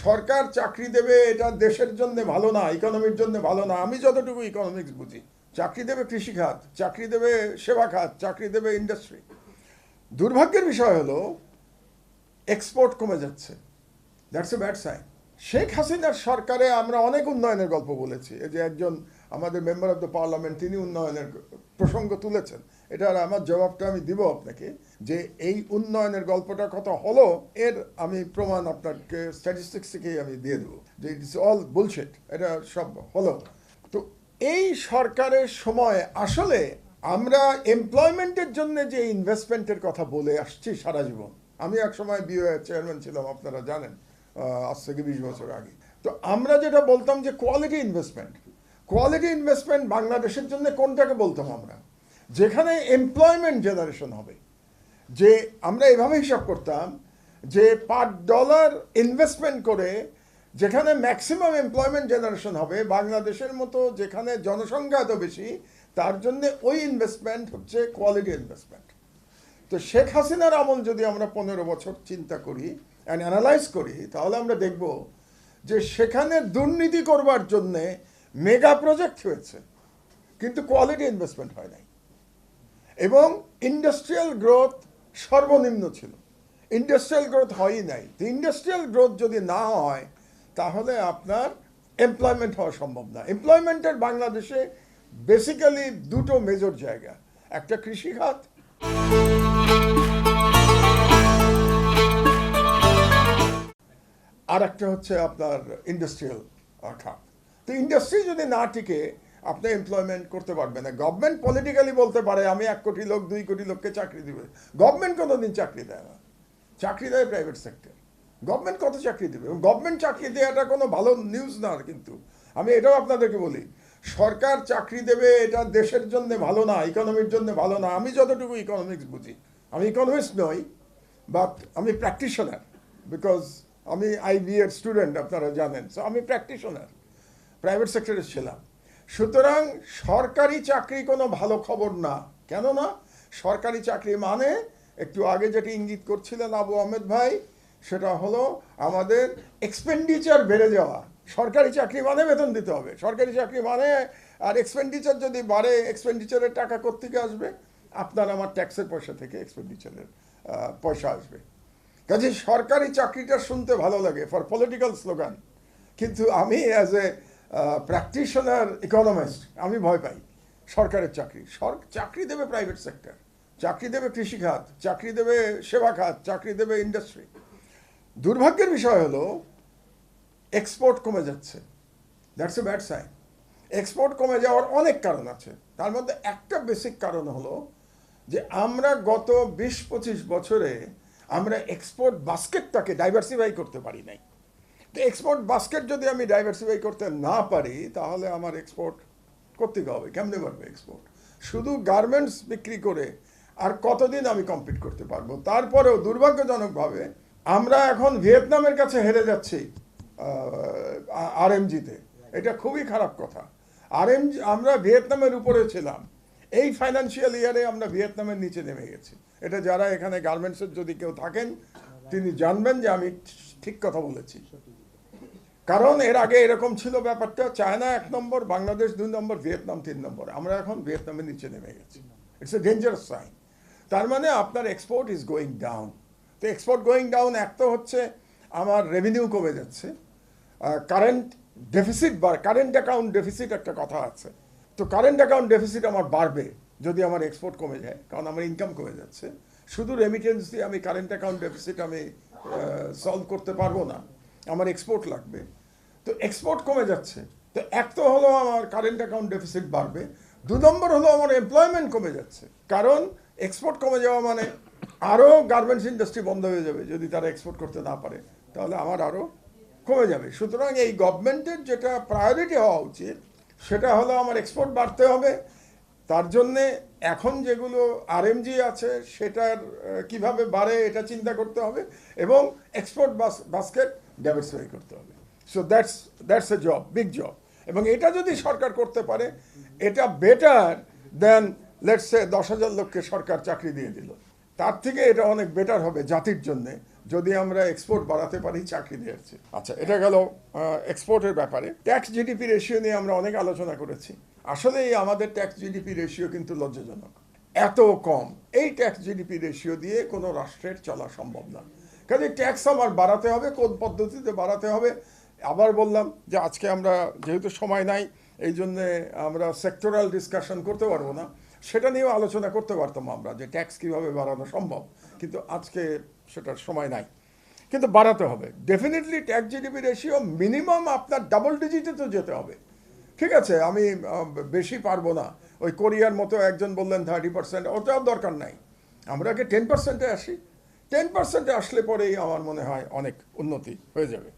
সরকার চাকরি দেবে এটা দেশের জন্য ভালো না, ইকোনমির জন্য ভালো না। আমি যতটুকু ইকোনমিক্স বুঝি, চাকরি দেবে কৃষি খাত, চাকরি দেবে সেবা খাত, চাকরি দেবে ইন্ডাস্ট্রি। দুর্ভাগ্যের বিষয় হলো এক্সপোর্ট কমে যাচ্ছে। That's a bad sign. Sheikh হাসিনার সরকারে আমরা অনেক উন্নয়নের গল্প বলেছি। এই যে একজন আমাদের মেম্বার অফ দ্য পার্লামেন্ট তিনি উন্নয়নের প্রসঙ্গ তুলেছেন, এটার আমার জবাবটা আমি দিব আপনাকে, যে এই উন্নয়নের গল্পটা কত হলো এর আমি প্রমাণ আপনাকে স্ট্যাটিস্টিক্স থেকেই আমি দিয়ে দেবো, যে ইটস অল বুলশিট, এটা সব হলো। তো এই সরকারের সময় আসলে আমরা এমপ্লয়মেন্টের জন্য যে ইনভেস্টমেন্টের কথা বলে আসছি সারা জীবন, আমি এক সময় বিওএ চেয়ারম্যান ছিলাম, আপনারা জানেন, আজ থেকে 20 বছর আগে। তো আমরা যেটা বলতাম যে কোয়ালিটি ইনভেস্টমেন্ট বাংলাদেশের জন্য কোনটাকে বলতাম আমরা, যেখানে এমপ্লয়মেন্ট জেনারেশন হবে। যে আমরা এভাবে হিসাব করতাম যে পার ডলার ইনভেস্টমেন্ট করে যেখানে ম্যাক্সিমাম এমপ্লয়মেন্ট জেনারেশন হবে, বাংলাদেশের মতো যেখানে জনসংখ্যা এত বেশি, তার জন্য ওই ইনভেস্টমেন্ট হচ্ছে কোয়ালিটি ইনভেস্টমেন্ট। তো শেখ হাসিনার আমল যদি আমরা 15 বছর চিন্তা করি অ্যান্ড অ্যানালাইজ করি, তাহলে আমরা দেখব যে সেখানে দুর্নীতি করবার জন্যে মেগা প্রজেক্ট হয়েছে, কিন্তু কোয়ালিটি ইনভেস্টমেন্ট হয় নাই। এবং ইন্ডাস্ট্রিয়াল গ্রোথ সর্বনিম্ন ছিল, ইন্ডাস্ট্রিয়াল গ্রোথ হয়ই নাই। তো ইন্ডাস্ট্রিয়াল গ্রোথ যদি না হয় তাহলে আপনার এমপ্লয়মেন্ট হওয়া সম্ভব না। এমপ্লয়মেন্টের বাংলাদেশে বেসিক্যালি দুটো মেজর জায়গা, একটা কৃষি খাত, আর একটা হচ্ছে আপনার ইন্ডাস্ট্রিয়াল খাত। তো ইন্ডাস্ট্রি যদি না টিকে আপনি এমপ্লয়মেন্ট করতে পারবেন না। গভর্নমেন্ট পলিটিক্যালি বলতে পারে আমি 1 কোটি লোক 2 কোটি লোককে চাকরি দিবে, গভর্নমেন্ট কোনোদিন চাকরি দেয় না, চাকরি দেয় প্রাইভেট সেক্টর। গভর্নমেন্ট কত চাকরি দেবে? গভর্নমেন্ট চাকরি দেওয়াটা কোনো ভালো নিউজ না। কিন্তু আমি এটাও আপনাদেরকে বলি, সরকার চাকরি দেবে এটা দেশের জন্য ভালো না, ইকোনমির জন্য ভালো না। আমি যতটুকু ইকোনমিক্স বুঝি, আমি ইকোনমিস্ট নই, বাট আমি প্র্যাকটিশনার, বিকজ আমি আইবি এর স্টুডেন্ট, আপনারা জানেন। সো আমি প্র্যাকটিশনার, প্রাইভেট সেক্টরে ছিলাম। সুতরাং সরকারি চাকরি কোনো ভালো খবর না। কেন না? সরকারি চাকরি মানে একটু আগে যেটি ইঙ্গিত করছিলেন আবু আহমেদ ভাই, সেটা হলো আমাদের এক্সপেন্ডিচার বেড়ে যাওয়া। সরকারি চাকরি মানে বেতন দিতে হবে, সরকারি চাকরি মানে, আর এক্সপেন্ডিচার যদি বাড়ে, এক্সপেন্ডিচারের টাকা কোত্থেকে আসবে? আপনার আমার ট্যাক্সের পয়সা থেকে এক্সপেন্ডিচারের পয়সা আসবে। কাজে সরকারি চাকরিটা শুনতে ভালো লাগে ফর পলিটিক্যাল স্লোগান, কিন্তু আমি অ্যাজ এ প্র্যাকটিশনার ইকোনমিস্ট আমি ভয় পাই সরকারের চাকরি। চাকরি দেবে প্রাইভেট সেক্টর, চাকরি দেবে কৃষি খাত, চাকরি দেবে সেবা খাত, চাকরি দেবে ইন্ডাস্ট্রি। দুর্ভাগ্যের বিষয় হলো এক্সপোর্ট কমে যাচ্ছে। That's a bad sign. Export কমে যাওয়ার অনেক কারণ আছে, তার মধ্যে একটা বেসিক কারণ হলো যে আমরা গত 20-25 বছরে আমরা এক্সপোর্ট বাস্কেটটাকে ডাইভার্সিফাই করতে পারি নাই। তো এক্সপোর্ট বাস্কেট যদি আমি ডাইভার্সিফাই করতে না পারি তাহলে আমার এক্সপোর্ট করতে হবে। কেমনে পারবে এক্সপোর্ট? শুধু গার্মেন্টস বিক্রি করে আর কতদিন আমি কম্পিট করতে পারবো? তারপরেও দুর্ভাগ্যজনকভাবে আমরা এখন ভিয়েতনামের কাছে হেরে যাচ্ছি আরএমজিতে। এটা খুবই খারাপ কথা। আরএমজি, আমরা ভিয়েতনামের উপরে ছিলাম, এই ফাইন্যান্সিয়াল ইয়ারে আমরা ভিয়েতনামের নিচে নেমে গেছি। এটা যারা এখানে গার্মেন্টসের যদি কেউ থাকেন তিনি জানবেন যে আমি ঠিক কথা বলেছি। কারণ এর আগে এরকম ছিল ব্যাপারটা, চায়না 1 নম্বর, বাংলাদেশ 2 নম্বর, ভিয়েতনাম 3 নম্বর। আমরা এখন ভিয়েতনামের নিচে নেমে গেছি। It's a dangerous sign. তার মানে আপনার এক্সপোর্ট ইজ গোয়িং ডাউন। তো এক্সপোর্ট গোয়িং ডাউন, এক তো হচ্ছে আমার রেভিনিউ কমে যাচ্ছে, current deficit current account deficit একটা কথা আছে। তো কারেন্ট অ্যাকাউন্ট ডেফিসিট আমার বাড়বে যদি আমার এক্সপোর্ট কমে যায়, কারণ আমার ইনকাম কমে যাচ্ছে। শুধু রেমিটেন্স দিয়ে আমি কারেন্ট অ্যাকাউন্ট ডেফিসিট আমি সলভ করতে পারবো না, আমার এক্সপোর্ট লাগবে। তো এক্সপোর্ট কমে যাচ্ছে। তো এক তো হলো আমার কারেন্ট অ্যাকাউন্ট ডেফিসিট বাড়বে, 2 নম্বর হলো আমার এমপ্লয়মেন্ট কমে যাচ্ছে। কারণ এক্সপোর্ট কমে যাওয়া মানে আরও গার্মেন্টস ইন্ডাস্ট্রি বন্ধ হয়ে যাবে। যদি তারা এক্সপোর্ট করতে না পারে তাহলে আমার আরও কমে যাবে। সুতরাং এই গভর্নমেন্টের যেটা প্রায়োরিটি হওয়া উচিত সেটা হলো আমার এক্সপোর্ট বাড়তে হবে। তার জন্যে এখন যেগুলো আরএমজি আছে সেটার কিভাবে বাড়ে এটা চিন্তা করতে হবে, এবং এক্সপোর্ট বাস্কেট ডাইভার্সিফাই করতে হবে। So that's a job, big job. এবং এটা যদি সরকার করতে পারে এটা বেটার দেন লেটস সে 10,000 লোককে সরকার চাকরি দিয়ে দিল। তার থেকে এটা অনেক বেটার হবে জাতির জন্যে, যদি আমরা এক্সপোর্ট বাড়াতে পারি চাকরি দেওয়ার চেয়ে। আচ্ছা, এটা গেল এক্সপোর্টের ব্যাপারে। ট্যাক্স জিডিপি রেশিও নিয়ে আমরা অনেক আলোচনা করেছি। আসলেই আমাদের ট্যাক্স জিডিপি রেশিও কিন্তু লজ্জাজনক, এত কম। এই ট্যাক্স জিডিপি রেশিও দিয়ে কোনো রাষ্ট্রের চলা সম্ভব না। কাজে ট্যাক্স আমার বাড়াতে হবে, কোন পদ্ধতিতে বাড়াতে হবে। আবার বললাম যে আজকে আমরা যেহেতু সময় নাই, এই জন্যে আমরা সেক্টরাল ডিসকাশন করতে পারবো না। সেটা নিয়েও আলোচনা করতে পারতাম আমরা, যে ট্যাক্স কীভাবে বাড়ানো সম্ভব, কিন্তু আজকে সেটার সময় নাই। কিন্তু বাড়াতে হবে definitely. Tax GDP ratio minimum আপনার ডাবল ডিজিটে তো যেতে হবে। ঠিক আছে, আমি বেশি পারবো না। ওই কোরিয়ার মতো একজন বললেন 30%, ওটাও দরকার নাই। আমরা আগে 10%-এ আসি। 10%-এ আসলে পরেই আমার মনে হয় অনেক উন্নতি হয়ে যাবে।